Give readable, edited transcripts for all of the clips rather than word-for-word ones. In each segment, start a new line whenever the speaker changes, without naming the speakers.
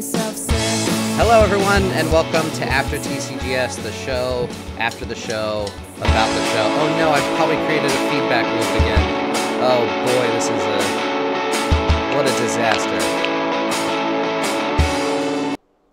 myself sick.
Hello, everyone, and welcome to After TCGS, the show, after the show, about the show. Oh no, I've probably created a feedback loop again. Oh boy, this is what a disaster.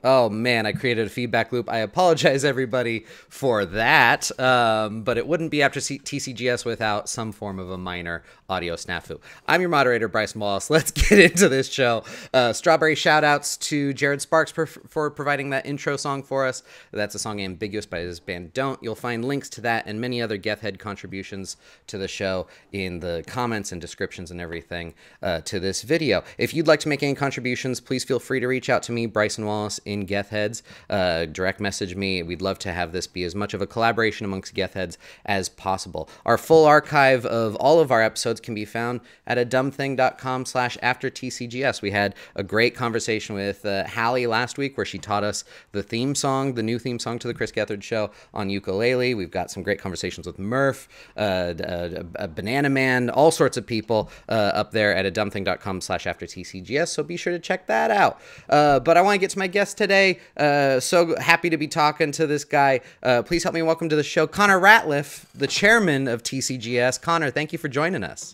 Oh man, I created a feedback loop. I apologize, everybody, for that. But it wouldn't be After TCGS without some form of a minor audio snafu. I'm your moderator, Bryson Wallace. Let's get into this show. Strawberry shout-outs to Jared Sparks for providing that intro song for us. That's a song Ambiguous by his band Don't. You'll find links to that and many other Gethhead contributions to the show in the comments and descriptions and everything to this video. If you'd like to make any contributions, please feel free to reach out to me, Bryson Wallace, in Gethheads. Direct message me. We'd love to have this be as much of a collaboration amongst Gethheads as possible. Our full archive of all of our episodes can be found at adumbthing.com/aftertcgs. We had a great conversation with Hallie last week where she taught us the theme song, the new theme song to the Chris Gethard show on ukulele. We've got some great conversations with Murph, Banana Man, all sorts of people up there at adumbthing.com/aftertcgs. So be sure to check that out. But I want to get to my guest today. So happy to be talking to this guy. Please help me welcome to the show, Connor Ratliff, the chairman of TCGS. Connor, thank you for joining us.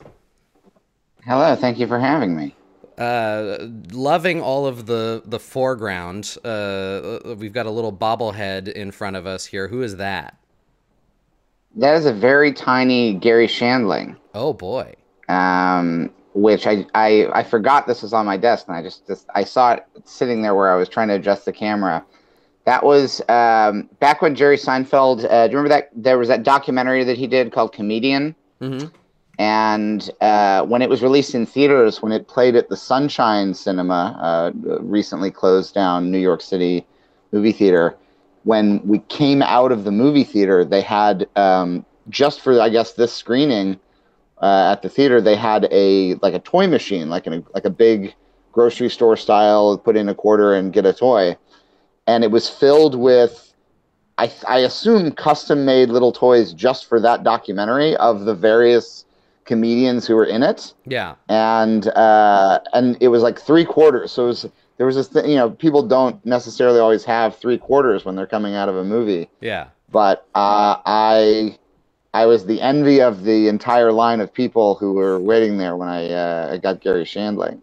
Hello, thank you for having me.
Loving all of the foreground. We've got a little bobblehead in front of us here. Who is that?
That is a very tiny Gary Shandling.
Oh boy.
Which I forgot this was on my desk, and I saw it sitting there where I was trying to adjust the camera. That was back when Jerry Seinfeld. Do you remember that there was that documentary that he did called Comedian? Mm-hmm. And when it was released in theaters, when it played at the Sunshine Cinema, recently closed down New York City movie theater, when we came out of the movie theater, they had just for I guess this screening at the theater, they had a toy machine, like a big grocery store style, put in a quarter and get a toy, and it was filled with I assume custom made little toys just for that documentary of the various comedians who were in it.
Yeah.
And it was like 3/4. So there was this thing, people don't necessarily always have 3/4 when they're coming out of a movie.
Yeah.
But I was the envy of the entire line of people who were waiting there when I got Gary Shandling.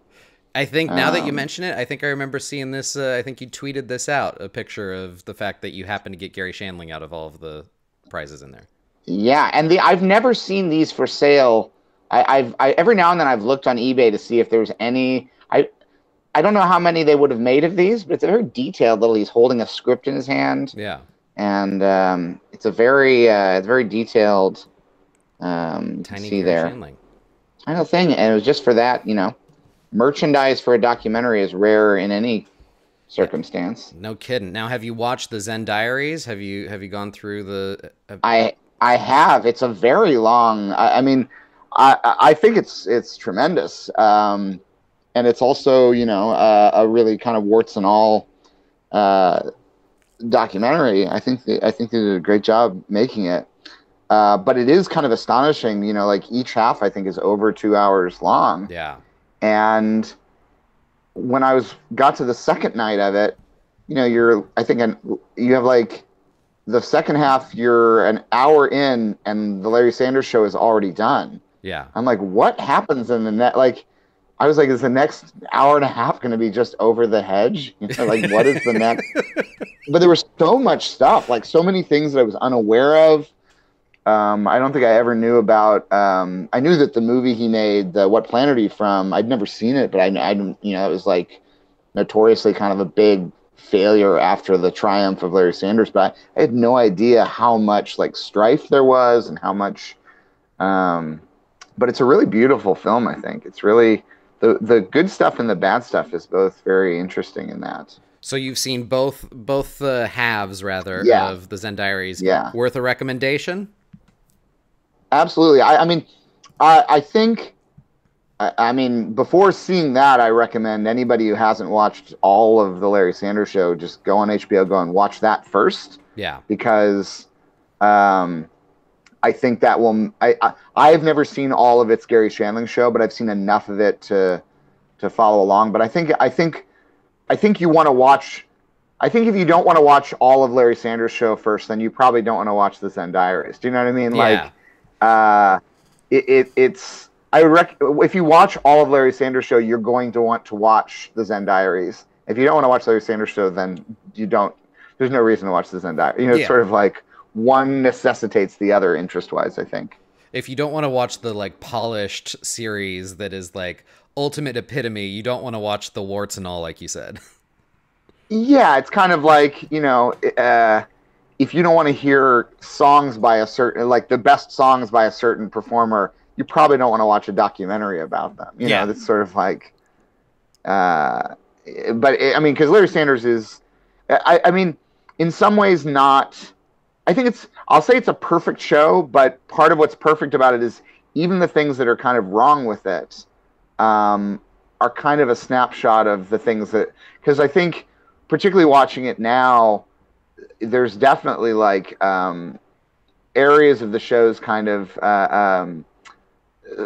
I think now that you mention it, I think I remember seeing this. I think you tweeted this out, a picture of the fact that you happened to get Gary Shandling out of all of the prizes in there.
Yeah, and I've never seen these for sale. I every now and then I've looked on eBay to see if there's any. I don't know how many they would have made of these, but it's a very detailed little. He's holding a script in his hand.
Yeah,
and it's a very detailed.
Tiny
see there.
Shandling.
I know thing, and it was just for that. Merchandise for a documentary is rare in any circumstance.
No kidding. Now, have you watched the Zen Diaries? Have you gone through the?
I have. It's a very long. I think it's tremendous, and it's also a really kind of warts and all documentary. I think they did a great job making it, but it is kind of astonishing. Like each half I think is over 2 hours long.
Yeah.
And when I got to the second night of it, you have like the second half, you're an hour in and the Larry Sanders Show is already done.
Yeah.
I'm like, what happens in the net? Like, I was like, is the next hour and a half going to be just over the hedge? Like, what is the next? But there was so much stuff, like so many things that I was unaware of. I don't think I ever knew about. I knew that the movie he made, the What Planet Are You From? I'd never seen it, but I it was like notoriously kind of a big failure after the triumph of Larry Sanders. But I had no idea how much like strife there was and how much. But it's a really beautiful film. I think it's really the good stuff and the bad stuff is both very interesting in that.
So you've seen both halves rather of the Zen Diaries.
Yeah.
Worth a recommendation?
Absolutely. I think before seeing that, I recommend anybody who hasn't watched all of the Larry Sanders Show, just go on HBO, go and watch that first.
Yeah.
Because I think that will. I've never seen all of its Gary Shandling show, but I've seen enough of it to follow along. But I think
I think you want to watch. I think if you don't want to watch all of Larry Sanders' Show first, then you probably don't want to watch the Zen Diaries. Do you know what I mean?
Yeah.
Like, it's. I would if you watch all of Larry Sanders' Show, you're going to want to watch the Zen Diaries. If you don't want to watch Larry Sanders' Show, then you don't. There's no reason to watch the Zen Diaries. You know, it's sort of like one necessitates the other interest-wise, I think.
If you don't want to watch the like polished series that is like ultimate epitome, you don't want to watch the warts and all, like you said.
Yeah, it's kind of like, you know, if you don't want to hear songs by a certain, like the best songs by a certain performer, you probably don't want to watch a documentary about them. You know, that's sort of like, but I mean, because Larry Sanders is, I mean, in some ways not, I think I'll say it's a perfect show, but part of what's perfect about it is even the things that are kind of wrong with it are kind of a snapshot of the things that, because I think, particularly watching it now, there's definitely like areas of the show's kind of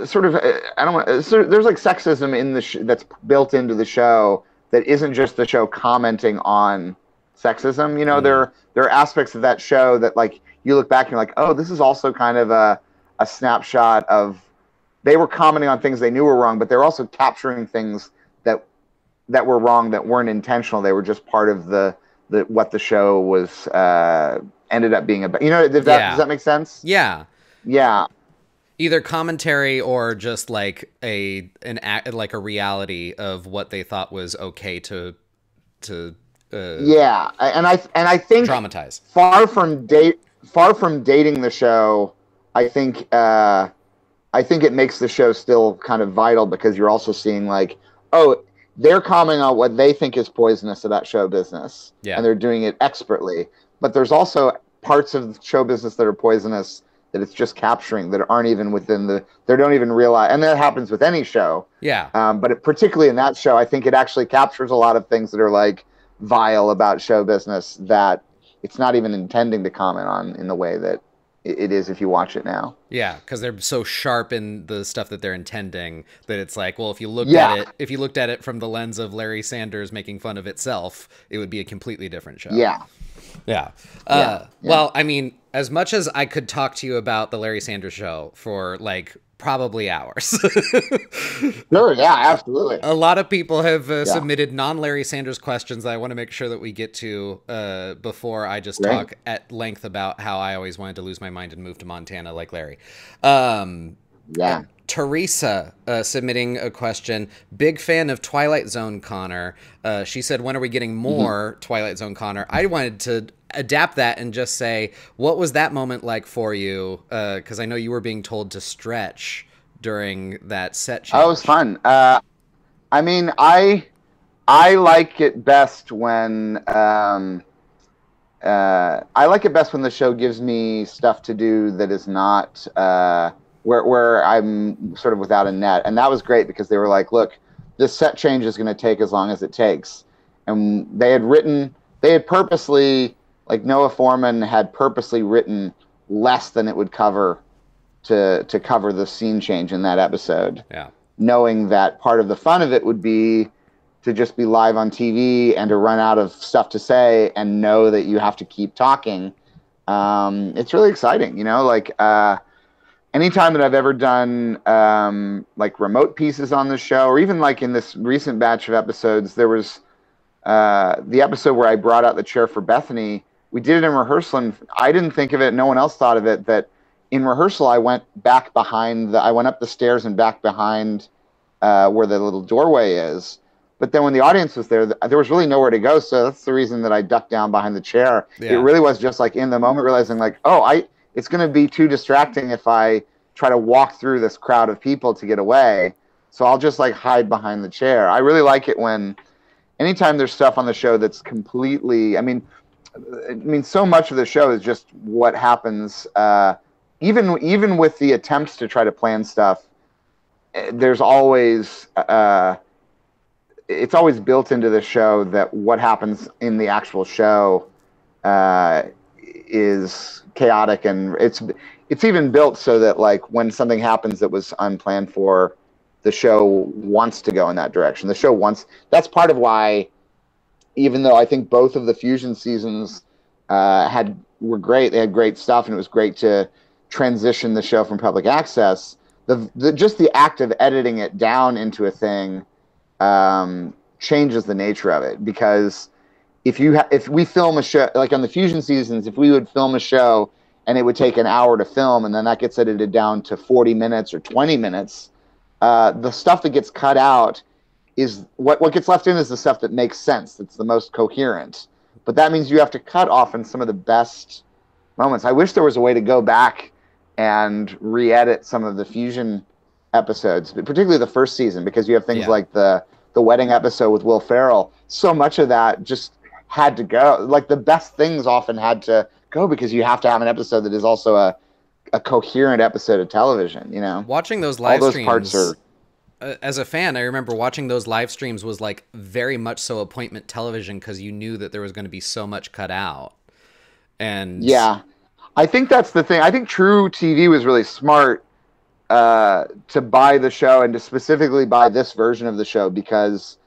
sort of I don't want there's like sexism in the that's built into the show that isn't just the show commenting on sexism. You know, there are aspects of that show that like you look back and you're like, oh, this is also kind of a snapshot of they were commenting on things they knew were wrong, but they're also capturing things that were wrong that weren't intentional. They were just part of the what the show was ended up being about. You know, does that make sense?
Yeah.
Yeah.
Either commentary or just like a reality of what they thought was okay to
yeah, and I think
dramatize.
Far from dating the show, I think it makes the show still kind of vital because you're also seeing like, oh, they're commenting on what they think is poisonous about show business, and they're doing it expertly. But there's also parts of show business that are poisonous that it's just capturing that aren't even within they don't even realize, and that happens with any show.
Yeah.
But particularly in that show, I think it actually captures a lot of things that are like vile about show business that it's not even intending to comment on in the way that it is if you watch it now.
Yeah, because they're so sharp in the stuff that they're intending that it's like, well, if you looked at it from the lens of Larry Sanders making fun of itself, it would be a completely different show.
Yeah.
Well, I mean, as much as I could talk to you about the Larry Sanders Show for like probably hours.
Sure, yeah, absolutely.
A lot of people have submitted non-Larry Sanders questions that I want to make sure that we get to before I just talk at length about how I always wanted to lose my mind and move to Montana like Larry. Teresa submitting a question. Big fan of Twilight Zone Connor. She said, when are we getting more Twilight Zone Connor? I wanted to adapt that and just say, what was that moment like for you? Because I know you were being told to stretch during that set change.
Oh, it was fun. I mean, I like it best when the show gives me stuff to do that is not where I'm sort of without a net. And that was great because they were like, look, this set change is going to take as long as it takes. And they had purposely, like Noah Foreman had purposely written less than it would cover to cover the scene change in that episode.
Yeah.
Knowing that part of the fun of it would be to just be live on TV and to run out of stuff to say and know that you have to keep talking. It's really exciting, you know, like, anytime that I've ever done like remote pieces on the show, or even like in this recent batch of episodes, there was the episode where I brought out the chair for Bethany. We did it in rehearsal, and I didn't think of it. No one else thought of it. That in rehearsal, I went back behind I went up the stairs and back behind where the little doorway is. But then when the audience was there was really nowhere to go. So that's the reason that I ducked down behind the chair. Yeah. It really was just like in the moment realizing like, it's going to be too distracting if I try to walk through this crowd of people to get away. So I'll just like hide behind the chair. I really like it when anytime there's stuff on the show that's completely, I mean, so much of the show is just what happens. Even with the attempts to try to plan stuff, there's always, it's always built into the show that what happens in the actual show is chaotic, and it's even built so that like when something happens that was unplanned for, the show wants to go in that direction. The show wants, that's part of why even though I think both of the Fusion seasons were great, they had great stuff, and it was great to transition the show from public access. Just the act of editing it down into a thing changes the nature of it, because if we film a show like on the Fusion seasons, if we would film a show and it would take an hour to film, and then that gets edited down to 40 minutes or 20 minutes, the stuff that gets cut out is what gets left in is the stuff that makes sense, that's the most coherent. But that means you have to cut often some of the best moments. I wish there was a way to go back and re-edit some of the Fusion episodes, but particularly the first season, because you have things like the wedding episode with Will Ferrell. So much of that just had to go. Like, the best things often had to go, because you have to have an episode that is also a coherent episode of television, you know?
Watching those live
All those
streams,
parts are...
as a fan, I remember watching those live streams was like very much so appointment television, because you knew that there was going to be so much cut out. And
yeah, I think that's the thing. I think True TV was really smart to buy the show, and to specifically buy this version of the show, because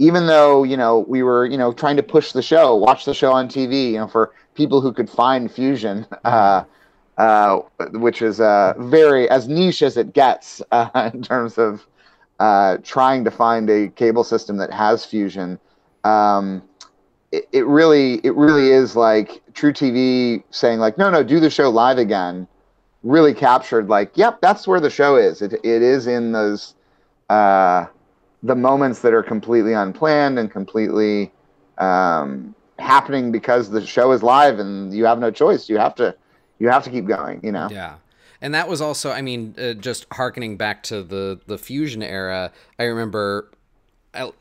even though, you know, we were, you know, trying to push the show, watch the show on TV, you know, for people who could find Fusion, which is very as niche as it gets in terms of trying to find a cable system that has Fusion. It really is like True TV saying like, no, do the show live again, really captured like, yep, that's where the show is. It is in those the moments that are completely unplanned and completely happening because the show is live and you have no choice. You have to keep going, you know?
Yeah. And that was also, I mean, just hearkening back to the Fusion era, I remember,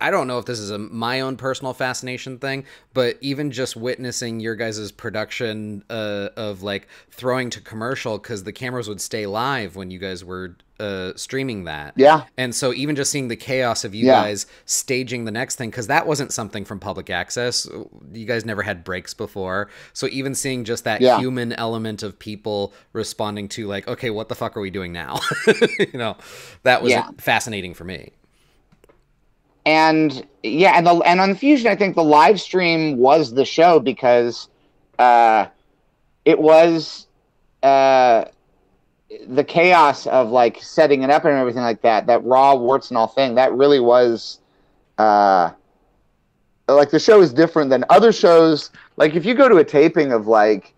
I don't know if this is my own personal fascination thing, but even just witnessing your guys' production of like throwing to commercial, because the cameras would stay live when you guys were streaming that.
Yeah.
And so even just seeing the chaos of you guys staging the next thing, because that wasn't something from public access. You guys never had breaks before. So even seeing just that human element of people responding to like, okay, what the fuck are we doing now? You know, that was fascinating for me.
And and on the Fusion, I think the live stream was the show, because it was the chaos of like setting it up and everything like that raw warts and all thing, that really was like, the show is different than other shows. Like, if you go to a taping of like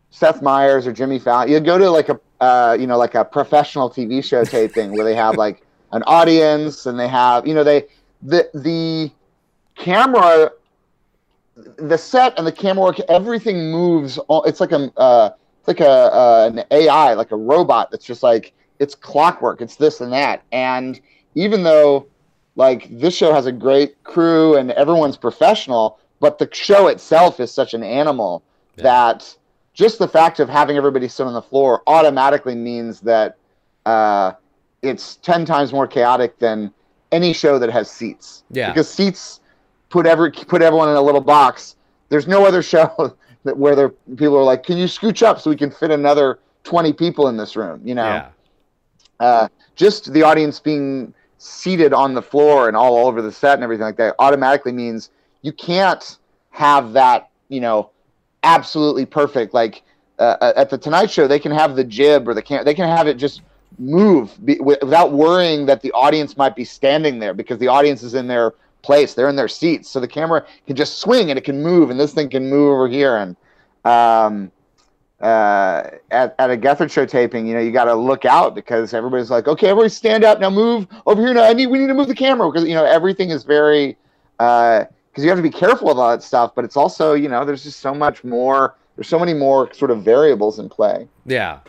Seth Meyers or Jimmy Fallon, you go to like a you know, like a professional TV show taping where they have like an audience, and they have, you know, the camera, the set and the camera work, everything moves. It's like an AI, like a robot that's just like, it's clockwork. It's this and that. And even though like this show has a great crew and everyone's professional, but the show itself is such an animal that just the fact of having everybody sit on the floor automatically means that it's 10 times more chaotic than any show that has seats. Yeah. Because seats put everyone in a little box. There's no other show where people are like, can you scooch up so we can fit another 20 people in this room, you know? Yeah. Just the audience being seated on the floor and all over the set and everything like that automatically means you can't have that, you know, absolutely perfect. Like at the Tonight Show, they can have the jib or they can have it just move without worrying that the audience might be standing there, because the audience is in their place, they're in their seats, so the camera can just swing and it can move, and this thing can move over here. And at a Gethard show taping, you know, you got to look out, because everybody's like, okay, everybody stand up now, move over here now, we need to move the camera, because, you know, everything is very because you have to be careful of all that stuff, but it's also, you know, there's just so much more, there's so many more sort of variables in play.
Yeah.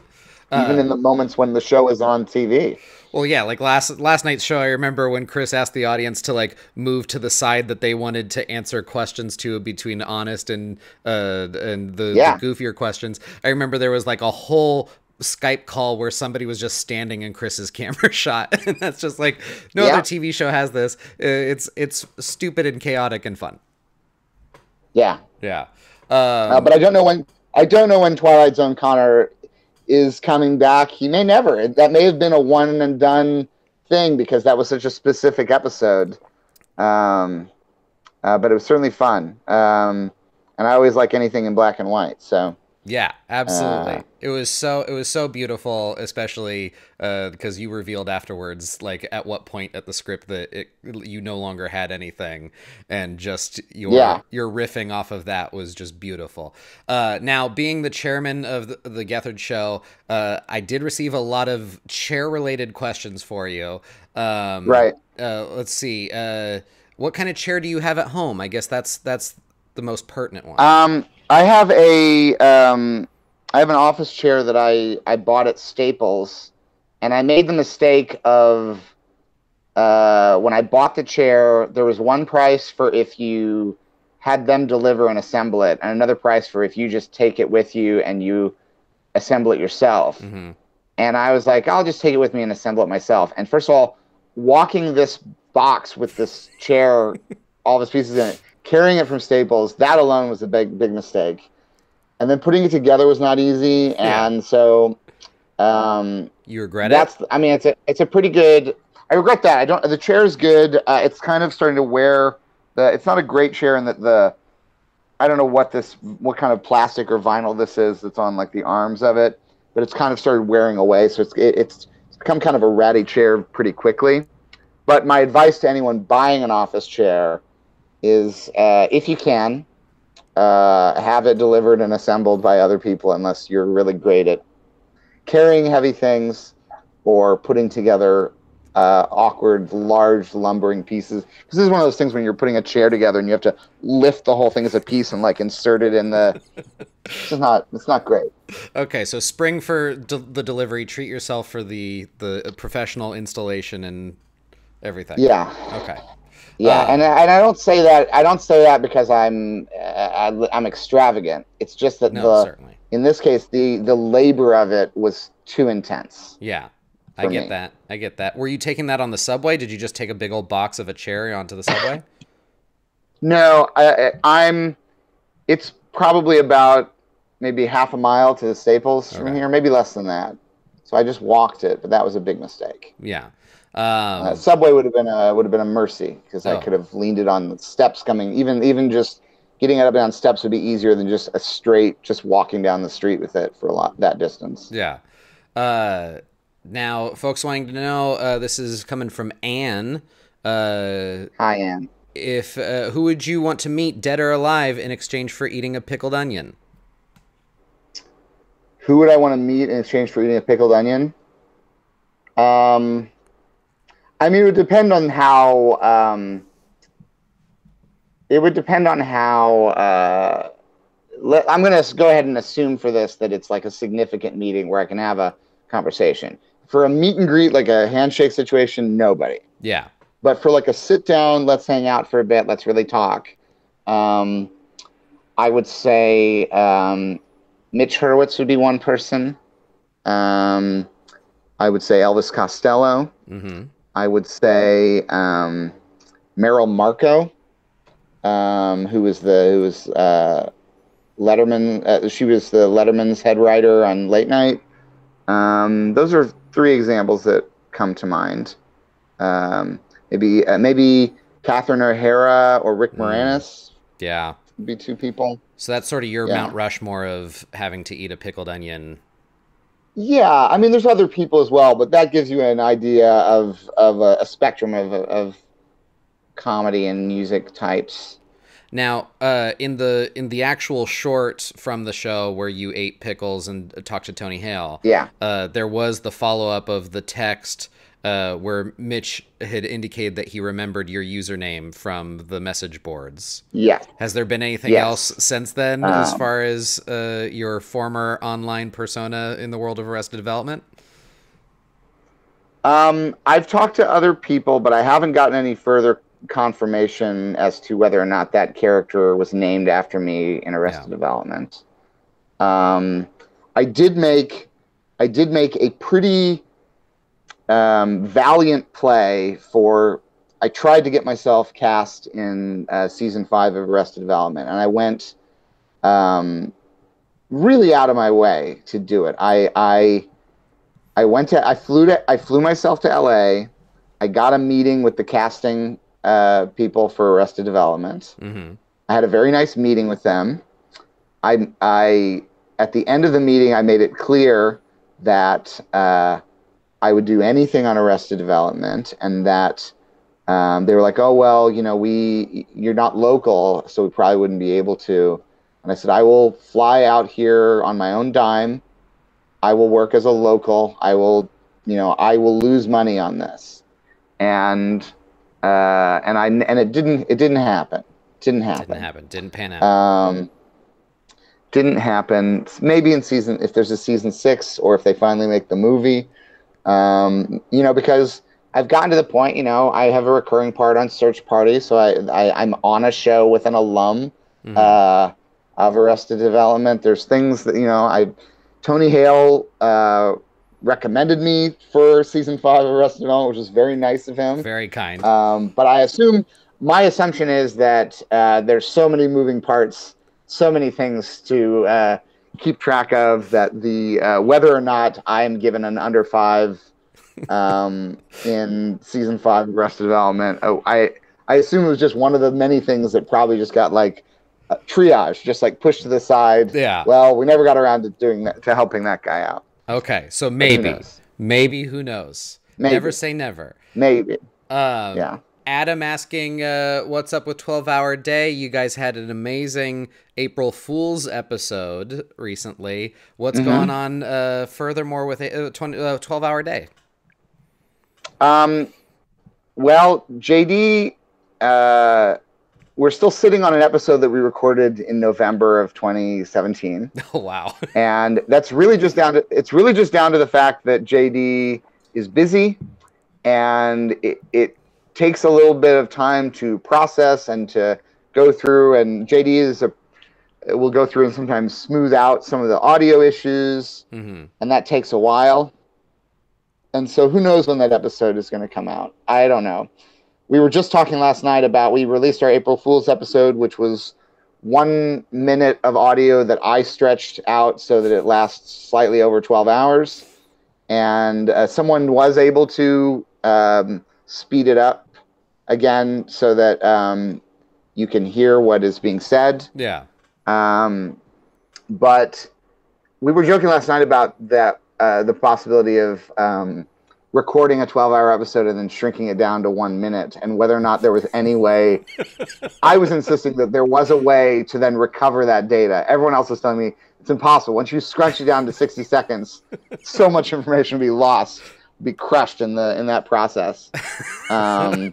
Even in the moments when the show is on TV.
Well, yeah, like last night's show, I remember when Chris asked the audience to like move to the side that they wanted to answer questions to between honest and the goofier questions. I remember there was like a whole Skype call where somebody was just standing in Chris's camera shot, and that's just like no other TV show has this. It's stupid and chaotic and fun.
Yeah,
yeah.
But I don't know when Twilight Zone Connor is coming back. He may never. That may have been a one and done thing, because that was such a specific episode. but it was certainly fun. And I always like anything in black and white. So
Yeah, absolutely. It was so beautiful, especially because you revealed afterwards, like at what point at the script that you no longer had anything, and just your riffing off of that was just beautiful. Now, being the chairman of the Gethard show, I did receive a lot of chair related questions for you.
right.
Let's see. What kind of chair do you have at home? I guess that's the most pertinent one.
I have an office chair that I bought at Staples, and I made the mistake of when I bought the chair, there was one price for if you had them deliver and assemble it, and another price for if you just take it with you and you assemble it yourself.
Mm-hmm.
And I was like, I'll just take it with me and assemble it myself. And first of all, walking this box with this chair, all these pieces in it, carrying it from Staples, that alone was a big mistake. And then putting it together was not easy.
Yeah.
And so
you regret it?
I mean, it's a pretty good. I regret that. The chair is good. It's kind of starting to wear. It's not a great chair in that I don't know what kind of plastic or vinyl this is that's on like the arms of it, but it's kind of started wearing away. So it's become kind of a ratty chair pretty quickly. But my advice to anyone buying an office chair is, if you can, have it delivered and assembled by other people, unless you're really great at carrying heavy things or putting together awkward, large, lumbering pieces. This is one of those things when you're putting a chair together and you have to lift the whole thing as a piece and like insert it in the. It's not great.
Okay, so spring for the delivery. Treat yourself for the professional installation and everything.
Yeah.
Okay.
Yeah, and I don't say that. I don't say that because I'm extravagant. It's just that
certainly.
In this case, the labor of it was too intense.
Yeah, I get that. I get that. Were you taking that on the subway? Did you just take a big old box of a chair onto the subway?
No, it's probably about maybe half a mile to the Staples from here, maybe less than that. So I just walked it, but that was a big mistake.
Yeah.
Subway would have been a mercy because I could have leaned it on the steps coming. Even just getting it up and down steps would be easier than just just walking down the street with it for that distance.
Yeah. Now, folks wanting to know, this is coming from Anne.
Hi, Anne.
Who would you want to meet, dead or alive, in exchange for eating a pickled onion?
Who would I want to meet in exchange for eating a pickled onion? I mean, it would depend on how. I'm going to go ahead and assume for this that it's like a significant meeting where I can have a conversation. For a meet and greet, like a handshake situation, nobody.
Yeah.
But for like a sit down, let's hang out for a bit, let's really talk. I would say Mitch Hurwitz would be one person. I would say Elvis Costello.
Mm-hmm.
I would say Meryl Marco, who was Letterman. She was the Letterman's head writer on Late Night. Those are three examples that come to mind. Maybe Catherine O'Hara or Rick Moranis.
Yeah,
would be two people.
So that's sort of your Mount Rushmore of having to eat a pickled onion.
Yeah, I mean, there's other people as well, but that gives you an idea of a spectrum of comedy and music types.
Now, in the actual short from the show where you ate pickles and talked to Tony Hale, there was the follow-up of the text where Mitch had indicated that he remembered your username from the message boards.
Yeah.
Has there been anything else since then as far as your former online persona in the world of Arrested Development?
I've talked to other people, but I haven't gotten any further confirmation as to whether or not that character was named after me in Arrested Development. I did make a pretty valiant play for. I tried to get myself cast in season 5 of Arrested Development, and I went really out of my way to do it. I flew myself to LA. I got a meeting with the casting people for Arrested Development.
Mm-hmm.
I had a very nice meeting with them. I at the end of the meeting, I made it clear that I would do anything on Arrested Development, and that they were like, "Oh well, you're not local, so we probably wouldn't be able to." And I said, "I will fly out here on my own dime. I will work as a local. I will lose money on this." And it didn't happen. Didn't happen.
Didn't pan out.
Didn't happen. Maybe if there's a season 6, or if they finally make the movie. Because I've gotten to the point, I have a recurring part on Search Party, so I'm on a show with an alum of Arrested Development. There's things that Tony Hale recommended me for season 5 of Arrested Development, which was very nice of him.
Very kind.
But my assumption is that there's so many moving parts, so many things to keep track of, that the whether or not I am given an under 5 in season 5 of Arrested Development, I assume it was just one of the many things that probably just got triage, just pushed to the side.
Yeah.
Well, we never got around to doing that, to helping that guy out.
Okay, so maybe who knows?
Maybe.
Never say never.
Maybe.
Yeah. Adam asking, what's up with 12-Hour Day? You guys had an amazing April Fool's episode recently. What's going on furthermore with 12-Hour Day?
Well, JD, we're still sitting on an episode that we recorded in November of 2017.
Oh, wow.
And that's really just down to the fact that JD is busy, and it takes a little bit of time to process and to go through, and JD will go through and sometimes smooth out some of the audio issues, and that takes a while. And so who knows when that episode is going to come out? I don't know. We were just talking last night about, we released our April Fool's episode, which was 1 minute of audio that I stretched out so that it lasts slightly over 12 hours. And someone was able to speed it up again so that you can hear what is being said.
Yeah.
But we were joking last night about that, the possibility of recording a 12-hour episode and then shrinking it down to 1 minute, and whether or not there was any way. I was insisting that there was a way to then recover that data. Everyone else was telling me it's impossible. Once you scrunch it down to 60 seconds, so much information will be lost, be crushed in that process.
Oh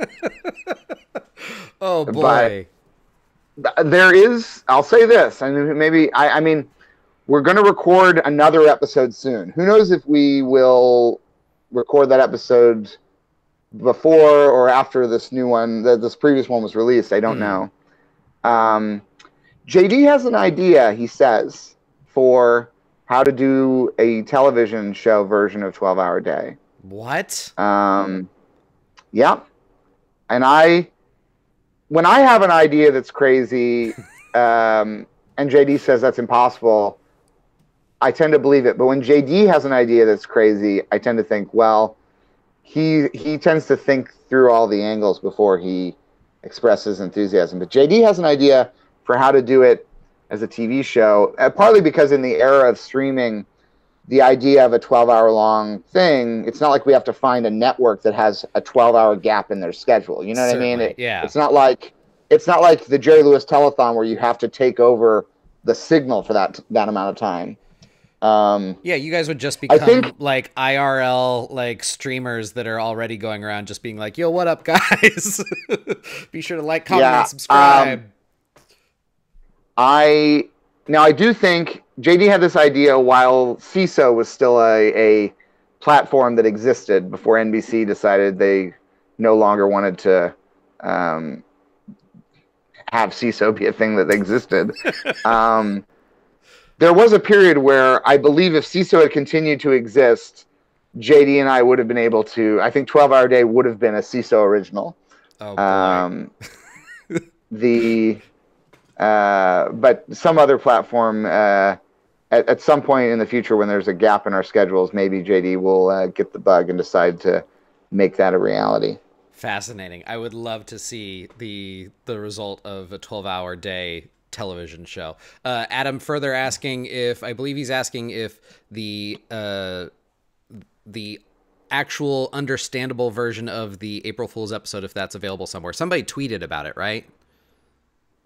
boy.
But there is, I'll say this, I mean, we're going to record another episode soon. Who knows if we will record that episode before or after this new one, this previous one was released. I don't know. JD has an idea, he says, for how to do a television show version of 12-Hour Day.
What?
Yeah. And when I have an idea that's crazy, and JD says that's impossible, I tend to believe it. But when JD has an idea that's crazy, I tend to think, well, he tends to think through all the angles before he expresses enthusiasm. But JD has an idea for how to do it as a TV show, partly because in the era of streaming, the idea of a 12-hour long thing, it's not like we have to find a network that has a 12-hour gap in their schedule. You know what
Certainly,
I mean?
Yeah.
It's not like the Jerry Lewis telethon where you have to take over the signal for that amount of time.
Yeah, you guys would just become like IRL like streamers that are already going around just being like, yo, what up, guys? Be sure to like, comment, and subscribe.
I do think JD had this idea while CISO was still a platform that existed before NBC decided they no longer wanted to have CISO be a thing that existed. There was a period where I believe if CISO had continued to exist, JD and I would have been able to, I think 12-Hour Day would have been a CISO original.
Oh, boy.
But some other platform, at some point in the future when there's a gap in our schedules, maybe JD will get the bug and decide to make that a reality.
Fascinating. I would love to see the result of a 12-hour day television show. Adam further asking if, I believe he's asking if the actual understandable version of the April Fool's episode, if that's available somewhere. Somebody tweeted about it, right?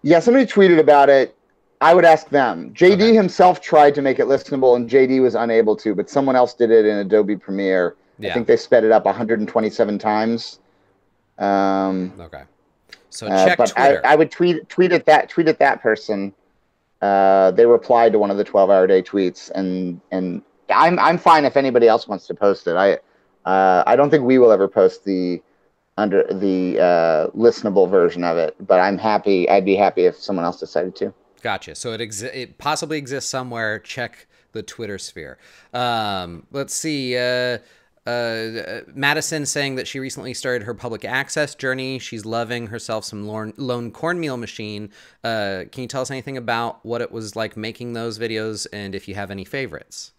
Yeah, somebody tweeted about it. I would ask them. JD himself tried to make it listenable, and JD was unable to, but someone else did it in Adobe Premiere.
Yeah.
I think they sped it up 127 times.
Okay. So check
but
Twitter.
I would tweet at that person. They replied to one of the 12-hour day tweets, and I'm fine if anybody else wants to post it. I don't think we will ever post the listenable version of it, but I'd be happy if someone else decided to.
Gotcha. So it possibly exists somewhere. Check the Twitter sphere. Let's see. Madison saying that she recently started her public access journey. She's loving herself some Lone Cornmeal Machine. Can you tell us anything about what it was like making those videos, and if you have any favorites?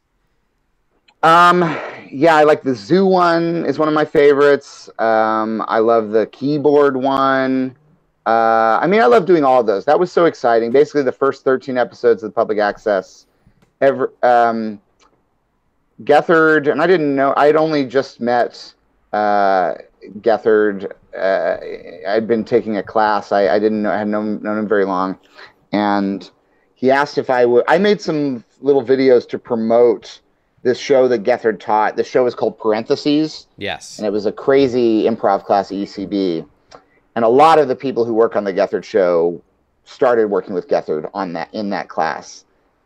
Yeah, I like the zoo one is one of my favorites. I love the keyboard one. I mean, I love doing all of those. That was so exciting. Basically, the first 13 episodes of the public access. Gethard, and I didn't know. I'd only just met Gethard. I'd been taking a class. I didn't know. I had known him very long, and he asked if I would. I made some little videos to promote this show that Gethard taught. The show is called Parentheses.
Yes,
and it was a crazy improv class at ECB, and a lot of the people who work on the Gethard show started working with Gethard in that class.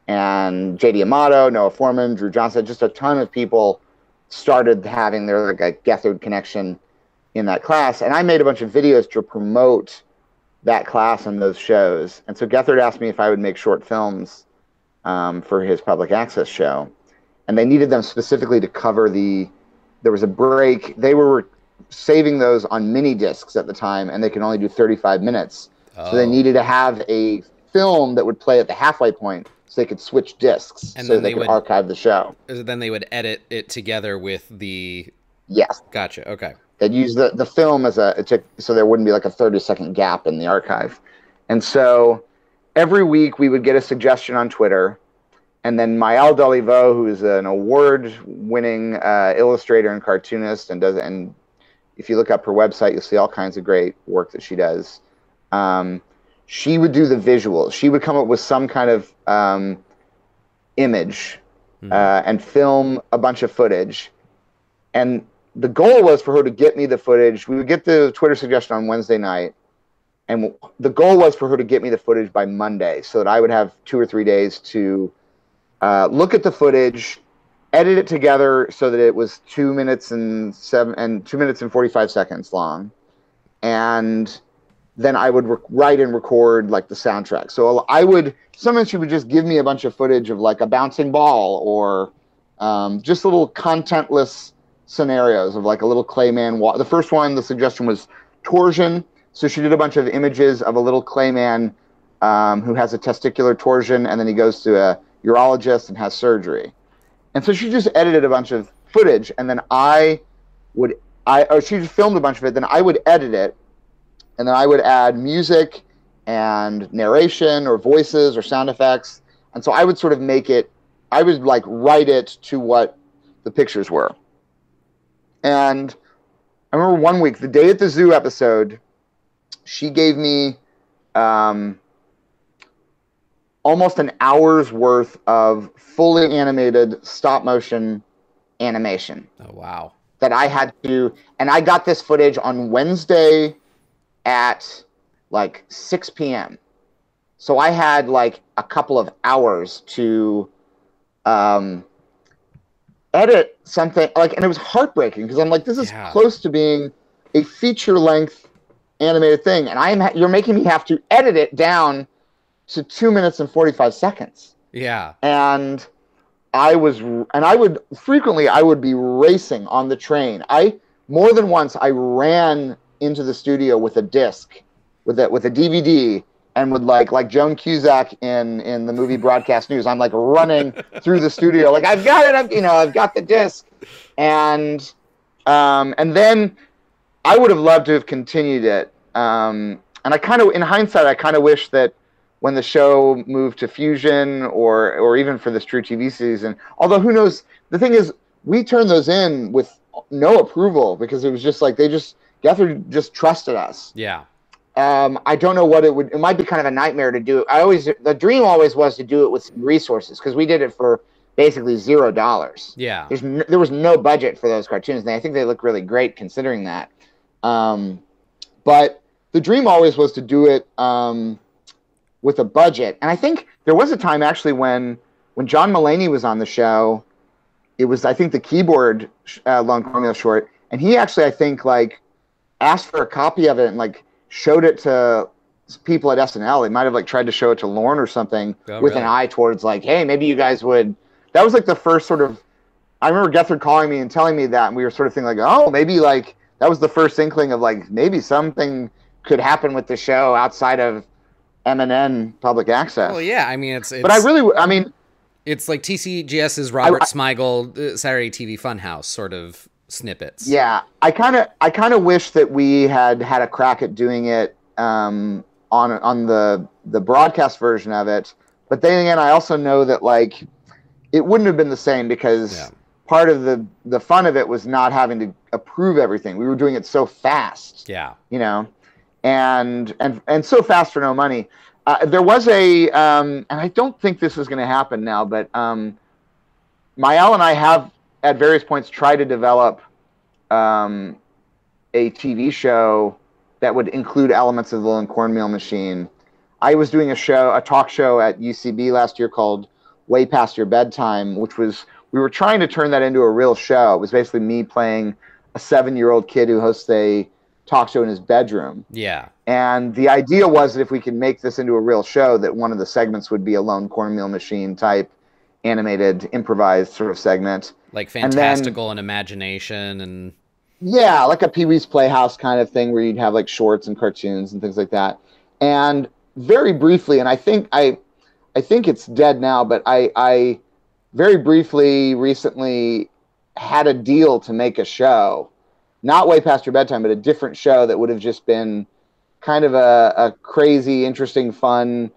And JD Amato, Noah Foreman, Drew Johnson, just a ton of people started having their like a Gethard connection in that class. And I made a bunch of videos to promote that class and those shows. And so Gethard asked me if I would make short films for his public access show. And they needed them specifically to cover there was a break. They were saving those on mini discs at the time, and they could only do 35 minutes. Oh. So they needed to have a film that would play at the halfway point, so they could switch discs, and so they could archive the show.
Then they would edit it together with the...
Yes.
Gotcha, okay.
They'd use the film as so there wouldn't be like a 30-second gap in the archive. And so every week we would get a suggestion on Twitter, and then Maëlle Daliveau, who is an award-winning illustrator and cartoonist, and if you look up her website, you'll see all kinds of great work that she does. She would do the visuals. She would come up with some kind of image and film a bunch of footage. And the goal was for her to get me the footage. We would get the Twitter suggestion on Wednesday night. And the goal was for her to get me the footage by Monday, so that I would have 2 or 3 days to look at the footage, edit it together so that it was 2 minutes and 45 seconds long. And then I would write and record like the soundtrack. So sometimes she would just give me a bunch of footage of like a bouncing ball or just little contentless scenarios of like a little clayman. The first one, the suggestion was torsion. So she did a bunch of images of a little clayman who has a testicular torsion, and then he goes to a urologist and has surgery. And so she just edited a bunch of footage, and then she just filmed a bunch of it, then I would edit it, and then I would add music and narration or voices or sound effects. And so I would sort of I would like write it to what the pictures were. And I remember one week, the Day at the Zoo episode, she gave me almost an hour's worth of fully animated stop motion animation.
Oh, wow.
That I had to, and I got this footage on Wednesday at like 6 p.m. So I had like a couple of hours to edit something, and it was heartbreaking because I'm like, this is close to being a feature-length animated thing, and you're making me have to edit it down to 2 minutes and 45 seconds.
Yeah.
And I would frequently be racing on the train. More than once I ran into the studio with a disc, with a DVD, and would like Joan Cusack in the movie Broadcast News. I'm like running through the studio, like I've got it, I've got the disc, and then I would have loved to have continued it. And I kind of, in hindsight, I kind of wish that when the show moved to Fusion or even for this True TV season, although who knows, the thing is, we turned those in with no approval because it was just like Gethard just trusted us.
Yeah.
I don't know what it might be kind of a nightmare to do it. The dream always was to do it with resources because we did it for basically $0.
Yeah.
There was no budget for those cartoons, and I think they look really great considering that. But the dream always was to do it with a budget. And I think there was a time actually when John Mulaney was on the show, it was, I think, the keyboard Lone Cornmeal short, and he actually, I think, like, asked for a copy of it and, like, showed it to people at SNL. They might have, like, tried to show it to Lorne or something with an eye towards, like, hey, maybe you guys would. That was, like, the first sort of, I remember Gethard calling me and telling me that, and we were sort of thinking, like, oh, maybe, like, that was the first inkling of, like, maybe something could happen with the show outside of MNN public access.
Well, yeah, I mean, it's
but I mean,
it's like TCGS's Robert Smigel Saturday TV Funhouse sort of snippets.
Yeah, I kind of wish that we had a crack at doing it on the broadcast version of it. But then again, I also know that, like, it wouldn't have been the same because part of the fun of it was not having to approve everything. We were doing it so fast.
Yeah.
You know, and so fast for no money. There was and I don't think this is going to happen now, but Mael and I have at various points tried to develop a TV show that would include elements of the Lone Cornmeal Machine. I was doing a talk show at UCB last year called Way Past Your Bedtime, which was, we were trying to turn that into a real show. It was basically me playing a 7-year-old kid who hosts a talk show in his bedroom.
Yeah.
And the idea was that if we could make this into a real show, that one of the segments would be a Lone Cornmeal Machine type animated, improvised sort of segment.
Like fantastical and imagination and...
Yeah, like a Pee-wee's Playhouse kind of thing where you'd have like shorts and cartoons and things like that. And very briefly, and I think it's dead now, but I very briefly recently had a deal to make a show, not Way Past Your Bedtime, but a different show that would have just been kind of a crazy, interesting, fun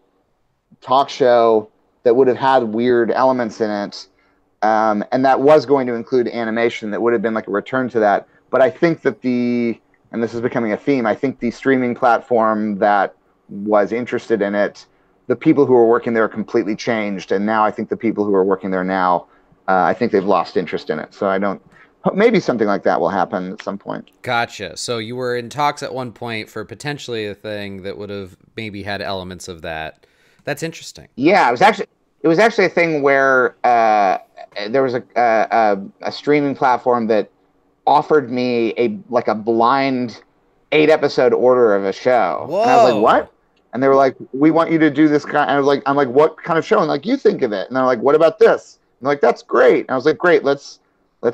talk show that would have had weird elements in it. And that was going to include animation that would have been like a return to that. But I think that and this is becoming a theme, I think the streaming platform that was interested in it, the people who were working there completely changed. And now I think the people who are working there now, I think they've lost interest in it. So maybe something like that will happen at some point.
Gotcha. So you were in talks at one point for potentially a thing that would have maybe had elements of that. That's interesting.
Yeah, it was actually a thing where there was a streaming platform that offered me a blind 8-episode order of a show.
Whoa.
And I was like, what? And they were like, we want you to do this kind. And I'm like, what kind of show? And like, you think of it. And they're like, what about this? And they're like, that's great. And I was like, great, let's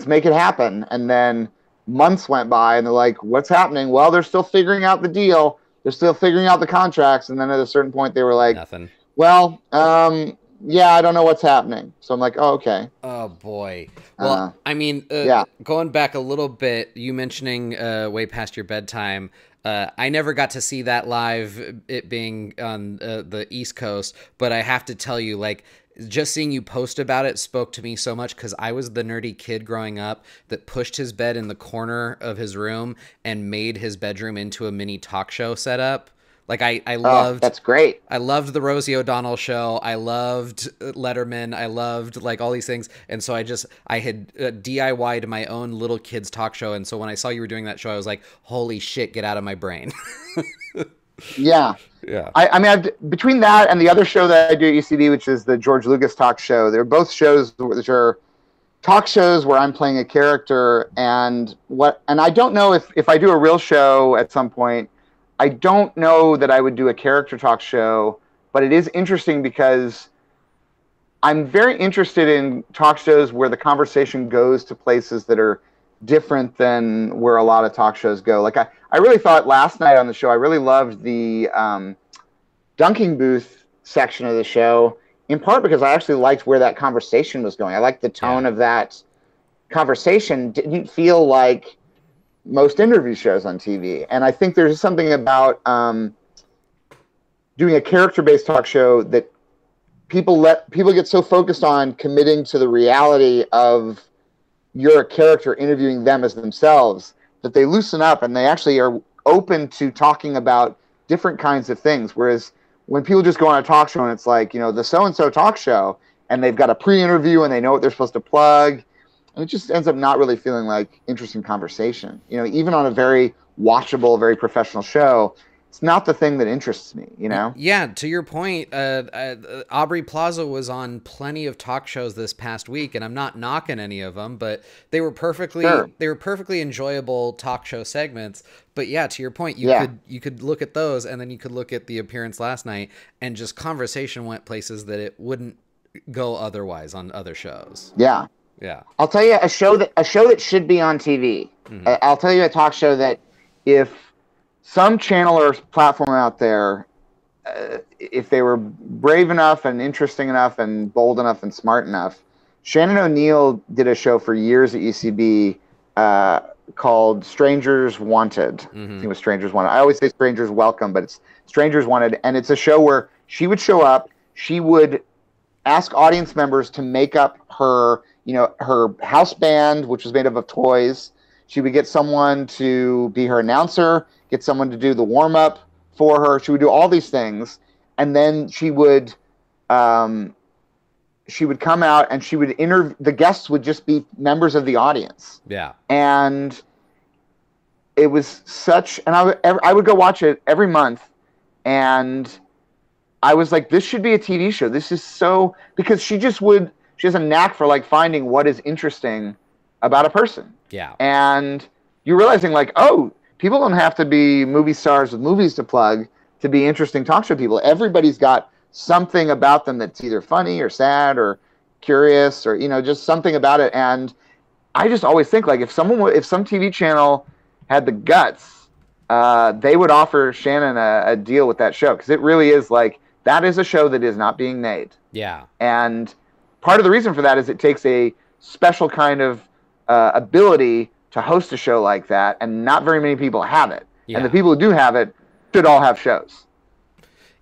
make it happen. And then months went by and they're like, what's happening? Well, they're still figuring out the deal. They're still figuring out the contracts. And then at a certain point they were like,
nothing.
Well, yeah, I don't know what's happening. So I'm like, oh, okay.
Oh, boy. Well, I mean, going back a little bit, you mentioning Way Past Your Bedtime, I never got to see that live, it being on the East Coast, but I have to tell you, like, just seeing you post about it spoke to me so much because I was the nerdy kid growing up that pushed his bed in the corner of his room and made his bedroom into a mini talk show setup. Like I loved,
that's great.
I loved the Rosie O'Donnell show. I loved Letterman. I loved like all these things. And so I had DIY'd my own little kids talk show. And so when I saw you were doing that show, I was like, holy shit, get out of my brain.
Yeah.
Yeah.
I mean, between that and the other show that I do at UCB, which is the George Lucas talk show, they're both shows which are talk shows where I'm playing a character. And I don't know if I do a real show at some point, I don't know that I would do a character talk show, but it is interesting because I'm very interested in talk shows where the conversation goes to places that are different than where a lot of talk shows go. Like I really thought last night on the show, I really loved the dunking booth section of the show, in part because I actually liked where that conversation was going. I liked the tone of that conversation. Didn't feel like most interview shows on TV. And I think there's something about doing a character-based talk show that people get so focused on committing to the reality of you're a character interviewing them as themselves that they loosen up and they actually are open to talking about different kinds of things. Whereas when people just go on a talk show and it's like, the so-and-so talk show, and they've got a pre-interview and they know what they're supposed to plug, and it just ends up not really feeling like interesting conversation. Even on a very watchable, very professional show, it's not the thing that interests me,
Yeah, to your point, Aubrey Plaza was on plenty of talk shows this past week, and I'm not knocking any of them, but they were perfectly enjoyable talk show segments. But yeah, to your point, you could look at those, and then you could look at the appearance last night, and just conversation went places that it wouldn't go otherwise on other shows.
Yeah.
Yeah.
I'll tell you a show that should be on TV.
Mm-hmm.
I'll tell you a talk show that if some channel or platform out there, if they were brave enough and interesting enough and bold enough and smart enough, Shannon O'Neill did a show for years at UCB called Strangers Wanted.
Mm-hmm.
I think it was Strangers Wanted. I always say Strangers Welcome, but it's Strangers Wanted. And it's a show where she would show up, she would ask audience members to make up her house band, which was made up of toys. She would get someone to be her announcer, get someone to do the warm-up for her. She would do all these things, and then she would come out and she would interview. The guests would just be members of the audience.
Yeah,
and it was such. And I would go watch it every month, and I was like, this should be a TV show. This is so, because she has a knack for like finding what is interesting about a person.
Yeah.
And you're realizing like, oh, people don't have to be movie stars with movies to plug to be interesting talk show people. Everybody's got something about them that's either funny or sad or curious or, just something about it. And I just always think like if some TV channel had the guts, they would offer Shannon a deal with that show. Cause it really is like, that is a show that is not being made.
Yeah.
And part of the reason for that is it takes a special kind of ability to host a show like that, and not very many people have it. Yeah. And the people who do have it should all have shows.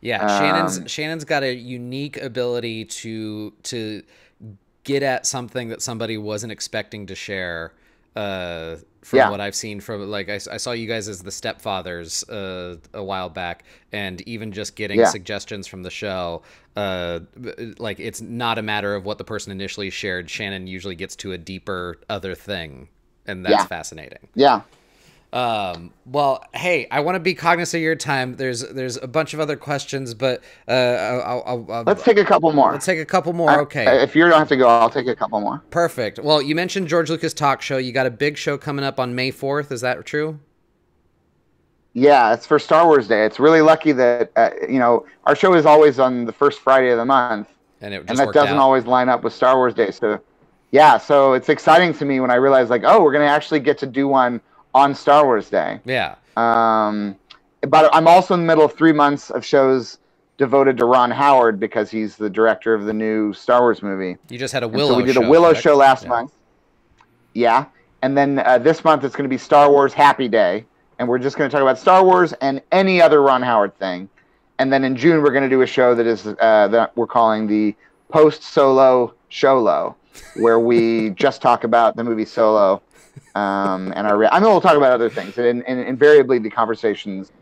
Yeah, Shannon's got a unique ability to get at something that somebody wasn't expecting to share. From what I've seen from, like, I saw you guys as the Stepfathers a while back, and even just getting suggestions from the show, like, it's not a matter of what the person initially shared. Shannon usually gets to a deeper other thing, and that's fascinating.
Yeah.
Well, hey, I want to be cognizant of your time. There's a bunch of other questions, but
let's take a couple more.
Let's take a couple more. Okay.
If you don't have to go, I'll take a couple more.
Perfect. Well, you mentioned George Lucas Talk Show. You got a big show coming up on May 4th. Is that true?
Yeah, it's for Star Wars Day. It's really lucky that our show is always on the first Friday of the month,
and that
doesn't always line up with Star Wars Day. So, yeah, so it's exciting to me when I realize like, oh, we're gonna actually get to do one on Star Wars Day.
Yeah.
But I'm also in the middle of 3 months of shows devoted to Ron Howard because he's the director of the new Star Wars movie.
You just had a Willow show.
So we did a Willow show last month. Yeah. And then this month it's going to be Star Wars Happy Day. And we're just going to talk about Star Wars and any other Ron Howard thing. And then in June we're going to do a show that is that we're calling the Post-Solo Sholo, where we just talk about the movie Solo. And I mean, we'll talk about other things, and invariably the conversations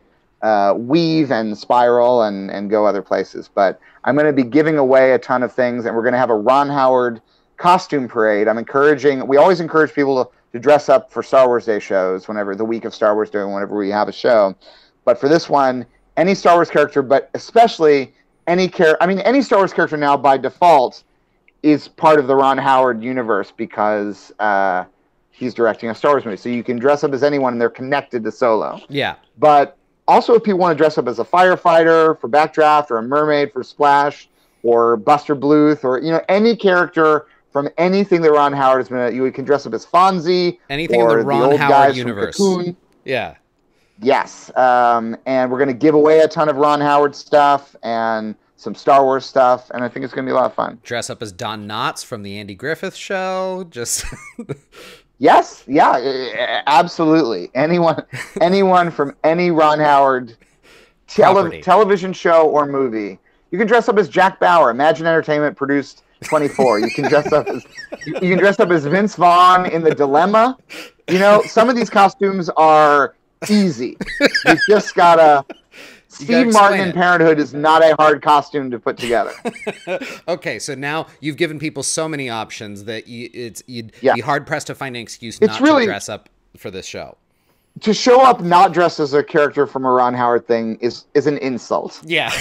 weave and spiral and go other places. But I'm going to be giving away a ton of things, and we're going to have a Ron Howard costume parade. We always encourage people to dress up for Star Wars Day shows whenever the week of Star Wars Day, whenever we have a show. But for this one, any Star Wars character, but especially any Star Wars character now by default is part of the Ron Howard universe because he's directing a Star Wars movie. So you can dress up as anyone and they're connected to Solo.
Yeah.
But also if people want to dress up as a firefighter for Backdraft or a mermaid for Splash or Buster Bluth or, any character from anything that Ron Howard has been, you can dress up as Fonzie.
Anything
or
in the Ron Howard universe. Yeah.
Yes. And we're going to give away a ton of Ron Howard stuff and some Star Wars stuff, and I think it's going to be a lot of fun.
Dress up as Don Knotts from the Andy Griffith Show. Just
Yes, yeah, absolutely. Anyone from any Ron Howard television show or movie. You can dress up as Jack Bauer. Imagine Entertainment produced 24. You can dress up as Vince Vaughn in The Dilemma. You know, some of these costumes are easy. You just gotta. Steve Martin in Parenthood is not a hard costume to put together.
Okay, so now you've given people so many options that you'd be hard pressed to find an excuse not to dress up for this show.
To show up not dressed as a character from a Ron Howard thing is an insult.
Yeah.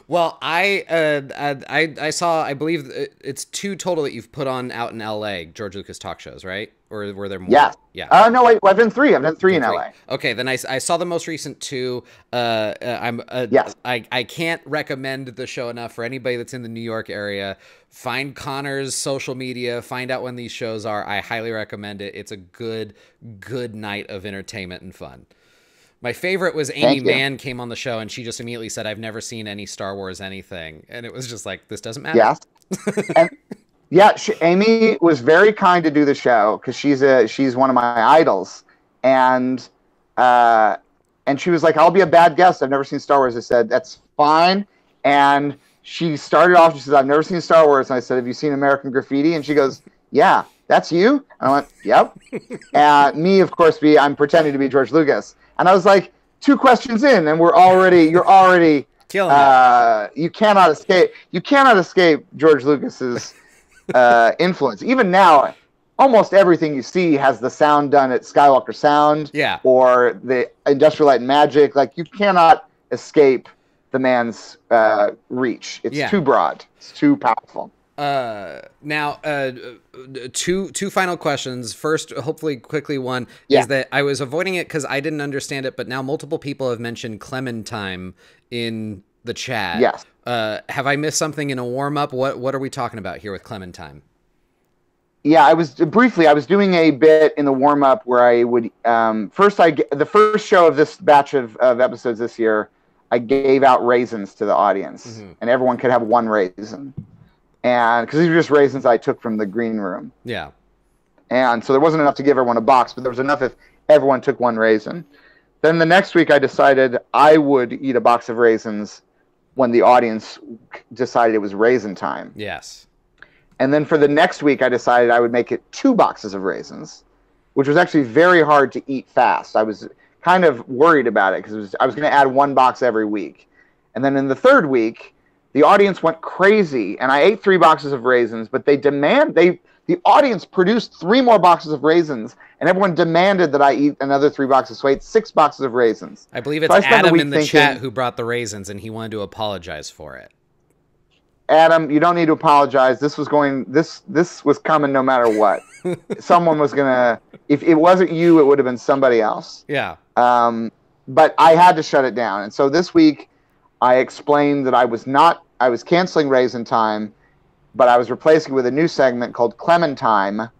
Well, I saw, I believe it's 2 total that you've put on out in LA, George Lucas talk shows, right? Or were there more?
Yes.
Yeah.
No, wait, I've done 3. I've done 3 in LA.
Okay, then I saw the most recent 2.
Yes.
I can't recommend the show enough for anybody that's in the New York area. Find Connor's social media, find out when these shows are. I highly recommend it. It's a good night of entertainment and fun. My favorite was Amy Mann came on the show and she just immediately said, "I've never seen any Star Wars anything." And it was just like, this doesn't matter.
Yes. And yeah, Amy was very kind to do the show because she's one of my idols, and she was like, "I'll be a bad guest. I've never seen Star Wars." I said, "That's fine." And she started off. She says, "I've never seen Star Wars." And I said, "Have you seen American Graffiti?" And she goes, "Yeah, that's you." And I went, "Yep." And me, of course, I'm pretending to be George Lucas. And I was like, 2 questions in, and you're already
killing it.
You cannot escape George Lucas's influence. Even now, almost everything you see has the sound done at Skywalker Sound, or the Industrial Light and Magic. Like, you cannot escape the man's reach. It's too broad. It's too powerful.
Now, 2 final questions. First, hopefully quickly one is that I was avoiding it because I didn't understand it, but now multiple people have mentioned Clementine in the chat.
Yes.
Have I missed something in a warm-up? What are we talking about here with Clementine?
Yeah, I was doing a bit in the warm-up where I would the first show of this batch of episodes this year, I gave out raisins to the audience, and everyone could have 1 raisin. And because these were just raisins I took from the green room.
Yeah.
And so there wasn't enough to give everyone a box, but there was enough if everyone took 1 raisin. Then the next week I decided I would eat a box of raisins when the audience decided it was raisin time.
Yes.
And then for the next week I decided I would make it 2 boxes of raisins, which was actually very hard to eat fast. I was kind of worried about it because I was going to add 1 box every week. And then in the 3rd week, the audience went crazy, and I ate 3 boxes of raisins, but the audience produced 3 more boxes of raisins, and everyone demanded that I eat another 3 boxes, so I ate 6 boxes of raisins.
I believe it's Adam in the chat who brought the raisins, and he wanted to apologize for it.
Adam, you don't need to apologize. This was coming no matter what. Someone was gonna. If it wasn't you, it would have been somebody else.
Yeah.
But I had to shut it down, and so this week I explained that I was canceling Raisin Time, but I was replacing it with a new segment called Clementine,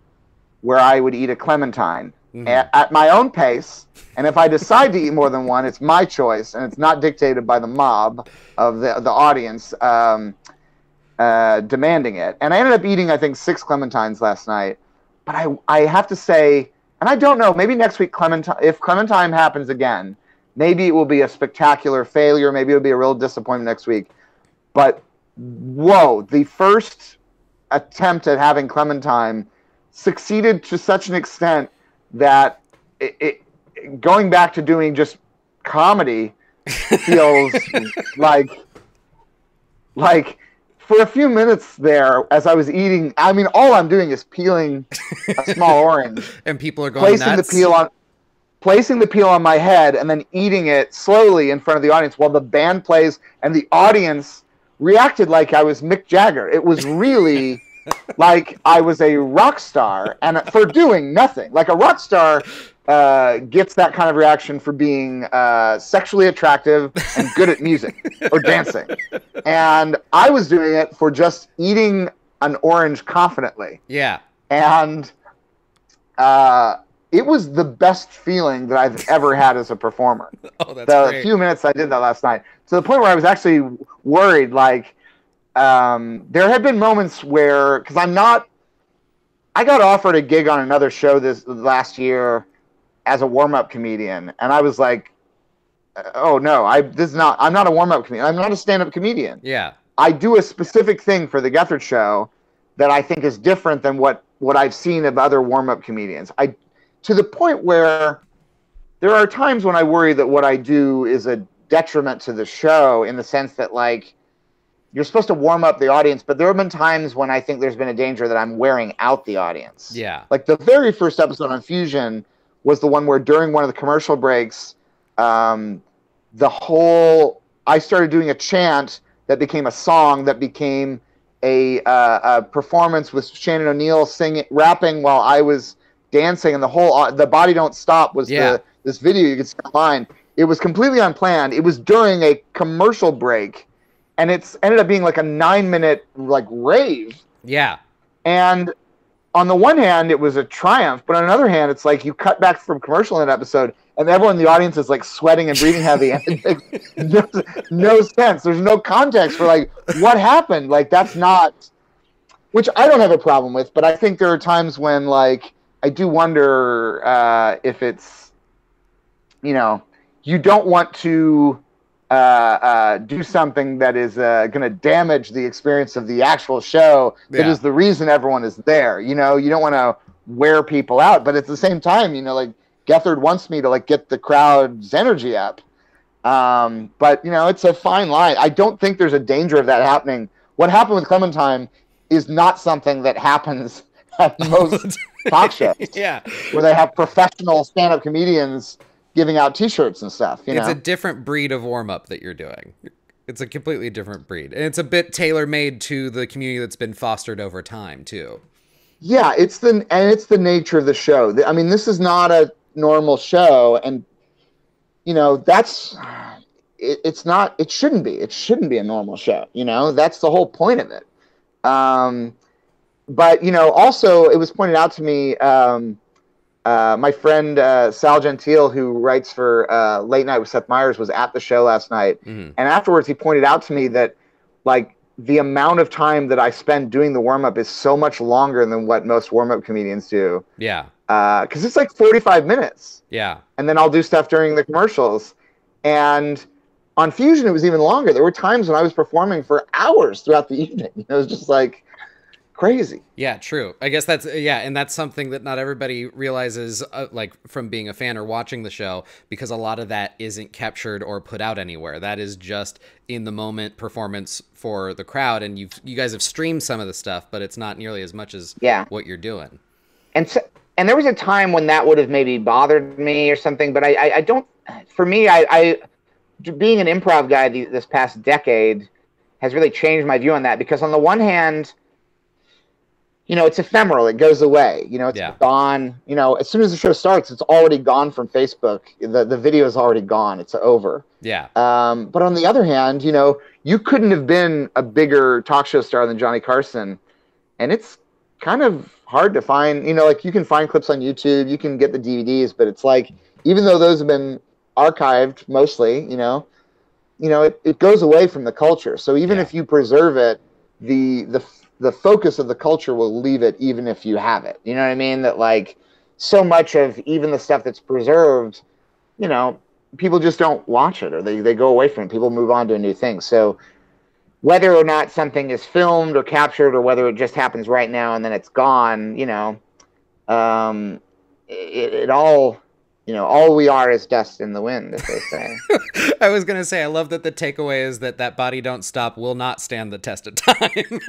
where I would eat a clementine at my own pace. And if I decide to eat more than 1, it's my choice, and it's not dictated by the mob of the audience demanding it. And I ended up eating, I think, 6 clementines last night. But I have to say, and I don't know, maybe next week if Clementine happens again, maybe it will be a spectacular failure. Maybe it'll be a real disappointment next week. But, whoa, the first attempt at having Clementine succeeded to such an extent that going back to doing just comedy feels like for a few minutes there as I was eating, I mean, all I'm doing is peeling a small orange.
And people are going nuts.
Placing the peel on my head and then eating it slowly in front of the audience while the band plays, and the audience reacted like I was Mick Jagger. It was really like I was a rock star, and for doing nothing. Like a rock star gets that kind of reaction for being sexually attractive and good at music or dancing. And I was doing it for just eating an orange confidently.
Yeah.
And it was the best feeling that I've ever had as a performer.
Oh, that's great.
The few minutes I did that last night. To the point where I was actually worried, like, there had been moments where, because I'm not I got offered a gig on another show this last year as a warm-up comedian, and I was like, oh no, I'm not a warm-up comedian. I'm not a stand-up comedian.
Yeah.
I do a specific thing for the Gethard show that I think is different than what I've seen of other warm-up comedians. To the point where there are times when I worry that what I do is a detriment to the show, in the sense that, like, you're supposed to warm up the audience, but there have been times when I think there's been a danger that I'm wearing out the audience.
Yeah.
Like the very first episode on Fusion was the one where during one of the commercial breaks, I started doing a chant that became a song that became a performance with Shannon O'Neill rapping while I was dancing, and the Body Don't Stop was this video you could see online. It was completely unplanned. It was during a commercial break, and it's ended up being like a 9-minute like rave.
Yeah.
And on the one hand, it was a triumph, but on another hand, it's like you cut back from commercial in an episode, and everyone in the audience is like sweating and breathing heavy, and it makes no sense. There's no context for like what happened. Like that's not, which I don't have a problem with, but I think there are times when like I do wonder if it's, you don't want to do something that is going to damage the experience of the actual show. That is the reason everyone is there. You don't want to wear people out, but at the same time, like Gethard wants me to like get the crowd's energy up. But it's a fine line. I don't think there's a danger of that happening. What happened with Clementine is not something that happens at most talk shows.
Yeah.
Where they have professional stand-up comedians giving out T-shirts and stuff.
It's a different breed of warm-up that you're doing. It's a completely different breed. And it's a bit tailor-made to the community that's been fostered over time, too. Yeah,
it's the nature of the show. I mean, this is not a normal show, and, it shouldn't be. It shouldn't be a normal show, That's the whole point of it. But, also, it was pointed out to me, my friend Sal Gentile, who writes for Late Night with Seth Meyers, was at the show last night. Mm-hmm. And afterwards, he pointed out to me that, like, the amount of time that I spend doing the warm-up is so much longer than what most warm-up comedians do.
Yeah.
Because it's like 45 minutes.
Yeah.
And then I'll do stuff during the commercials. And on Fusion, it was even longer. There were times when I was performing for hours throughout the evening. It was just like crazy.
Yeah, true. I guess and that's something that not everybody realizes, like from being a fan or watching the show, because a lot of that isn't captured or put out anywhere. That is just in the moment performance for the crowd, and you guys have streamed some of the stuff, but it's not nearly as much as what you're doing.
And there was a time when that would have maybe bothered me or something, but I don't. For me, I being an improv guy this past decade has really changed my view on that, because on the one hand, it's ephemeral. It goes away. It's gone. As soon as the show starts, it's already gone from Facebook. The video is already gone. It's over.
Yeah.
But on the other hand, you couldn't have been a bigger talk show star than Johnny Carson, and it's kind of hard to find. Like you can find clips on YouTube, you can get the DVDs, but it's like, even though those have been archived mostly, it goes away from the culture. So even if you preserve it, the focus of the culture will leave it, even if you have it. You know what I mean? That like so much of even the stuff that's preserved, people just don't watch it, or they go away from it. People move on to a new thing. So whether or not something is filmed or captured, or whether it just happens right now and then it's gone, it all, all we are is dust in the wind, as they say.
I was going to say, I love that the takeaway is that Body Don't Stop will not stand the test of time.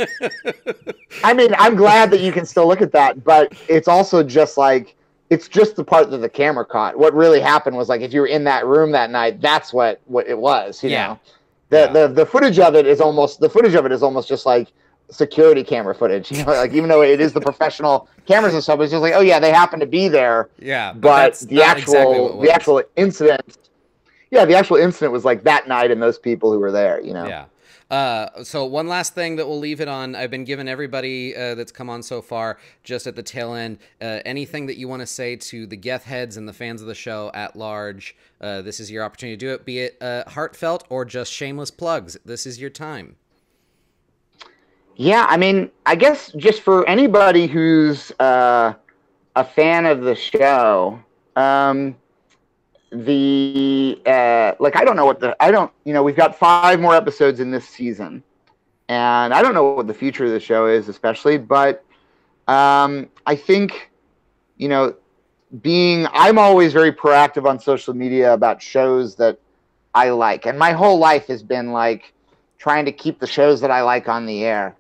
I mean, I'm glad that you can still look at that, but it's also just like, it's just the part that the camera caught. What really happened was, like, if you were in that room that night, that's what it was, you know? The footage of it is almost just like security camera footage, like, even though it is the professional cameras and stuff, it's just like, oh yeah, they happen to be there.
Yeah.
But the actual incident was like that night and those people who were there,
Yeah. So one last thing that we'll leave it on. I've been giving everybody that's come on so far, just at the tail end, anything that you want to say to the Geth heads and the fans of the show at large. This is your opportunity to do it, be it heartfelt or just shameless plugs. This is your time.
Yeah, I mean, I guess just for anybody who's a fan of the show, like I don't know what we've got 5 more episodes in this season, and I don't know what the future of the show is, especially, but I think, I'm always very proactive on social media about shows that I like, and my whole life has been like trying to keep the shows that I like on the air.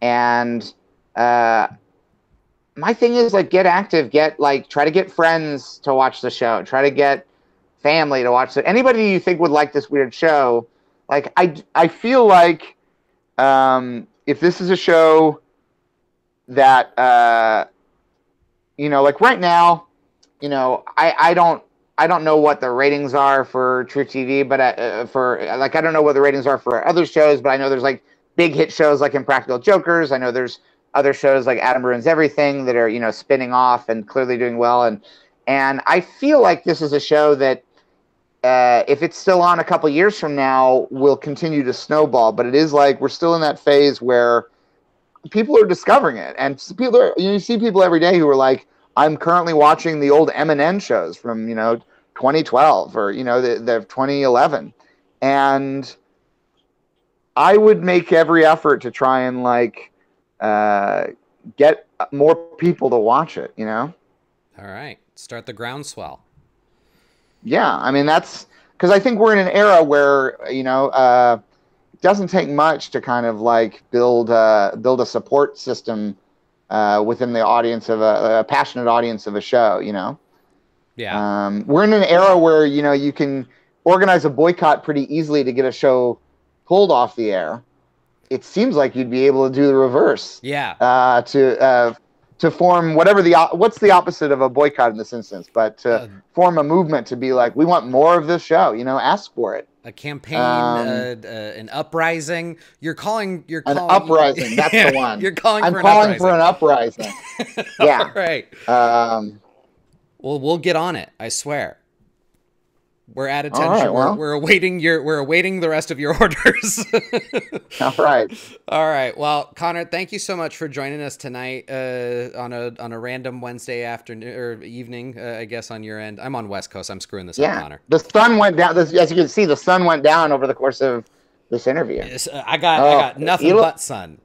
And my thing is like get active, try to get friends to watch the show, try to get family to watch it. Anybody you think would like this weird show, like I feel like if this is a show that like right now, I don't know what the ratings are for True TV, but I don't know what the ratings are for other shows, but I know there's like big hit shows like Impractical Jokers. I know there's other shows like Adam Ruins Everything that are, spinning off and clearly doing well. And I feel like this is a show that if it's still on a couple years from now, will continue to snowball. But it is like we're still in that phase where people are discovering it. And you see people every day who are like, I'm currently watching the old M&N shows from, 2012 or, the 2011. And I would make every effort to try and get more people to watch it,
All right. Start the groundswell.
Yeah. I mean, that's because I think we're in an era where, it doesn't take much to kind of like build a support system within the audience of a passionate audience of a show,
Yeah.
We're in an era where, you can organize a boycott pretty easily to get a show pulled off the air. It seems like you'd be able to do the reverse.
Yeah.
To form what's the opposite of a boycott in this instance, but to form a movement to be like, we want more of this show, ask for it.
A campaign, an uprising. You're calling
an uprising. That's the one.
You're calling.
I'm calling for an uprising. Yeah.
All right. Well, we'll get on it. I swear. We're at attention.
Right, well.
We're awaiting the rest of your orders.
All right.
All right. Well, Connor, thank you so much for joining us tonight on a random Wednesday afternoon or evening, I guess on your end. I'm on West Coast. I'm screwing this up, Connor.
The sun went down. As you can see, the sun went down over the course of this interview.
I got nothing but sun.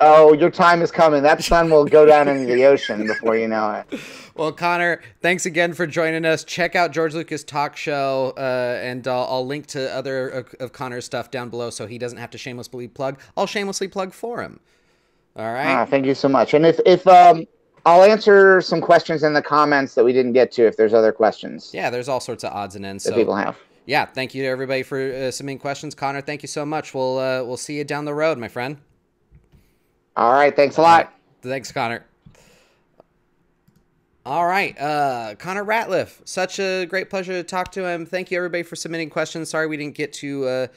Oh, your time is coming. That sun will go down into the ocean before you know it.
Well, Connor, thanks again for joining us. Check out George Lucas Talk Show, and I'll link to other of Connor's stuff down below so he doesn't have to shamelessly plug. I'll shamelessly plug for him. All right?
Thank you so much. And if I'll answer some questions in the comments that we didn't get to if there's other questions.
Yeah, there's all sorts of odds and ends
that people have.
Yeah, thank you to everybody for submitting questions. Connor, thank you so much. We'll see you down the road, my friend.
All right, thanks a lot.
Thanks, Connor. All right, Connor Ratliff, such a great pleasure to talk to him. Thank you, everybody, for submitting questions. Sorry we didn't get to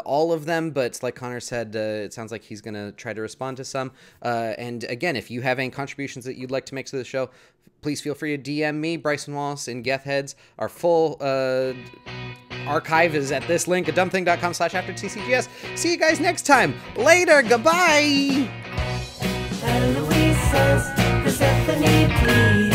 all of them, but like Connor said, it sounds like he's going to try to respond to some. And again, if you have any contributions that you'd like to make to the show, please feel free to DM me, Bryson Wallace, and Geth Heads. Our full archive is at this link, adumbthing.com/afterTCGS. See you guys next time. Later. Goodbye.
Eloise says, Persephone, please.